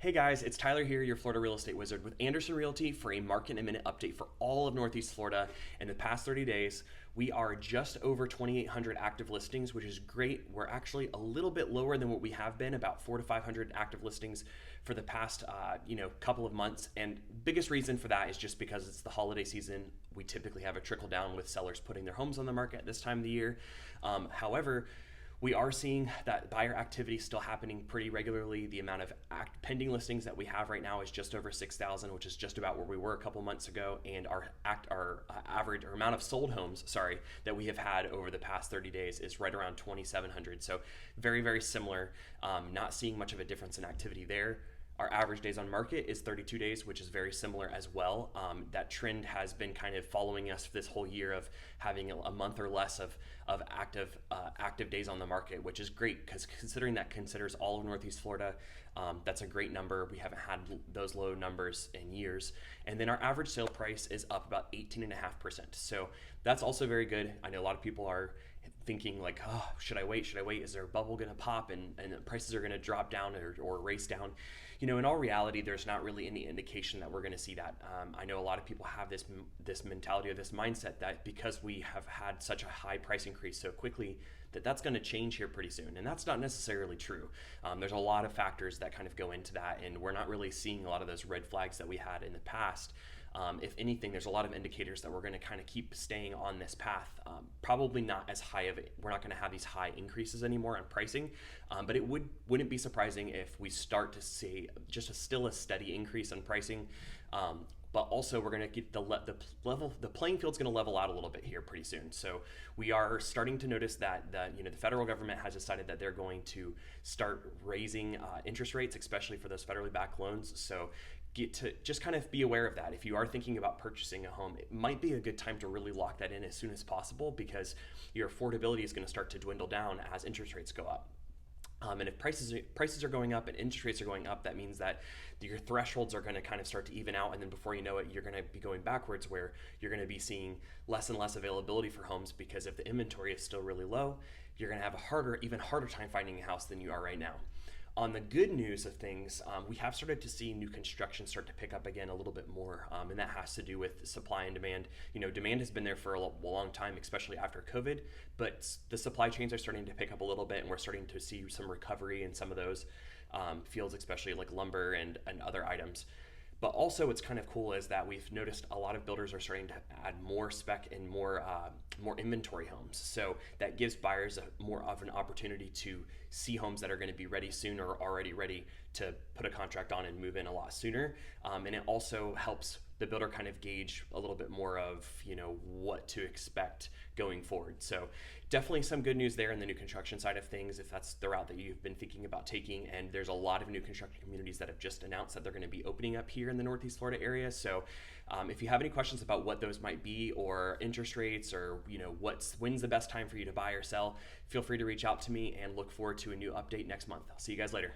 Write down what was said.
Hey guys, it's Tyler here, your Florida real estate wizard with Anderson Realty for a market in a minute update for all of Northeast Florida. In the past 30 days, we are just over 2,800 active listings, which is great. We're actually a little bit lower than what we have been, about 400 to 500 active listings for the past couple of months. And biggest reason for that is just because it's the holiday season. We typically have a trickle down with sellers putting their homes on the market at this time of the year. However, we are seeing that buyer activity still happening pretty regularly. The amount of pending listings that we have right now is just over 6,000, which is just about where we were a couple months ago. And our average or amount of sold homes, that we have had over the past 30 days is right around 2,700. So very, very similar. Not seeing much of a difference in activity there. Our average days on market is 32 days, which is very similar as well. That trend has been kind of following us this whole year of having a month or less of active days on the market, which is great because considering that considers all of Northeast Florida, that's a great number. We haven't had those low numbers in years. And then our average sale price is up about 18.5%. So that's also very good. I know a lot of people are thinking like, oh, should I wait? Is there a bubble going to pop and prices are going to drop down or race down? In all reality, there's not really any indication that we're going to see that. I know a lot of people have this mentality or this mindset that because we have had such a high price increase so quickly, that's going to change here pretty soon. And that's not necessarily true. There's a lot of factors that kind of go into that, and we're not really seeing a lot of those red flags that we had in the past. If anything, there's a lot of indicators that we're going to kind of keep staying on this path. Probably not as high of it. We're not going to have these high increases anymore on pricing, but it wouldn't be surprising if we start to see just still a steady increase in pricing. But also we're going to get the playing field's going to level out a little bit here pretty soon. So we are starting to notice that the federal government has decided that they're going to start raising interest rates, especially for those federally backed loans. So just kind of be aware of that. If you are thinking about purchasing a home, it might be a good time to really lock that in as soon as possible because your affordability is going to start to dwindle down as interest rates go up. And if prices are going up and interest rates are going up, that means that your thresholds are going to kind of start to even out. And then before you know it, you're going to be going backwards where you're going to be seeing less and less availability for homes because if the inventory is still really low, you're going to have even harder time finding a house than you are right now. On the good news of things, we have started to see new construction start to pick up again a little bit more, and that has to do with supply and demand. Demand has been there for a long time, especially after COVID, but the supply chains are starting to pick up a little bit, and we're starting to see some recovery in some of those fields, especially like lumber and other items. But also what's kind of cool is that we've noticed a lot of builders are starting to add more spec and more inventory homes. So that gives buyers more of an opportunity to see homes that are going to be ready soon or already ready to put a contract on and move in a lot sooner. And it also helps the builder kind of gauge a little bit more of what to expect going forward. So definitely some good news there in the new construction side of things if that's the route that you've been thinking about taking. And there's a lot of new construction communities that have just announced that they're going to be opening up here in the Northeast Florida area. So if you have any questions about what those might be or interest rates or when's the best time for you to buy or sell, feel free to reach out to me and look forward to a new update next month. I'll see you guys later.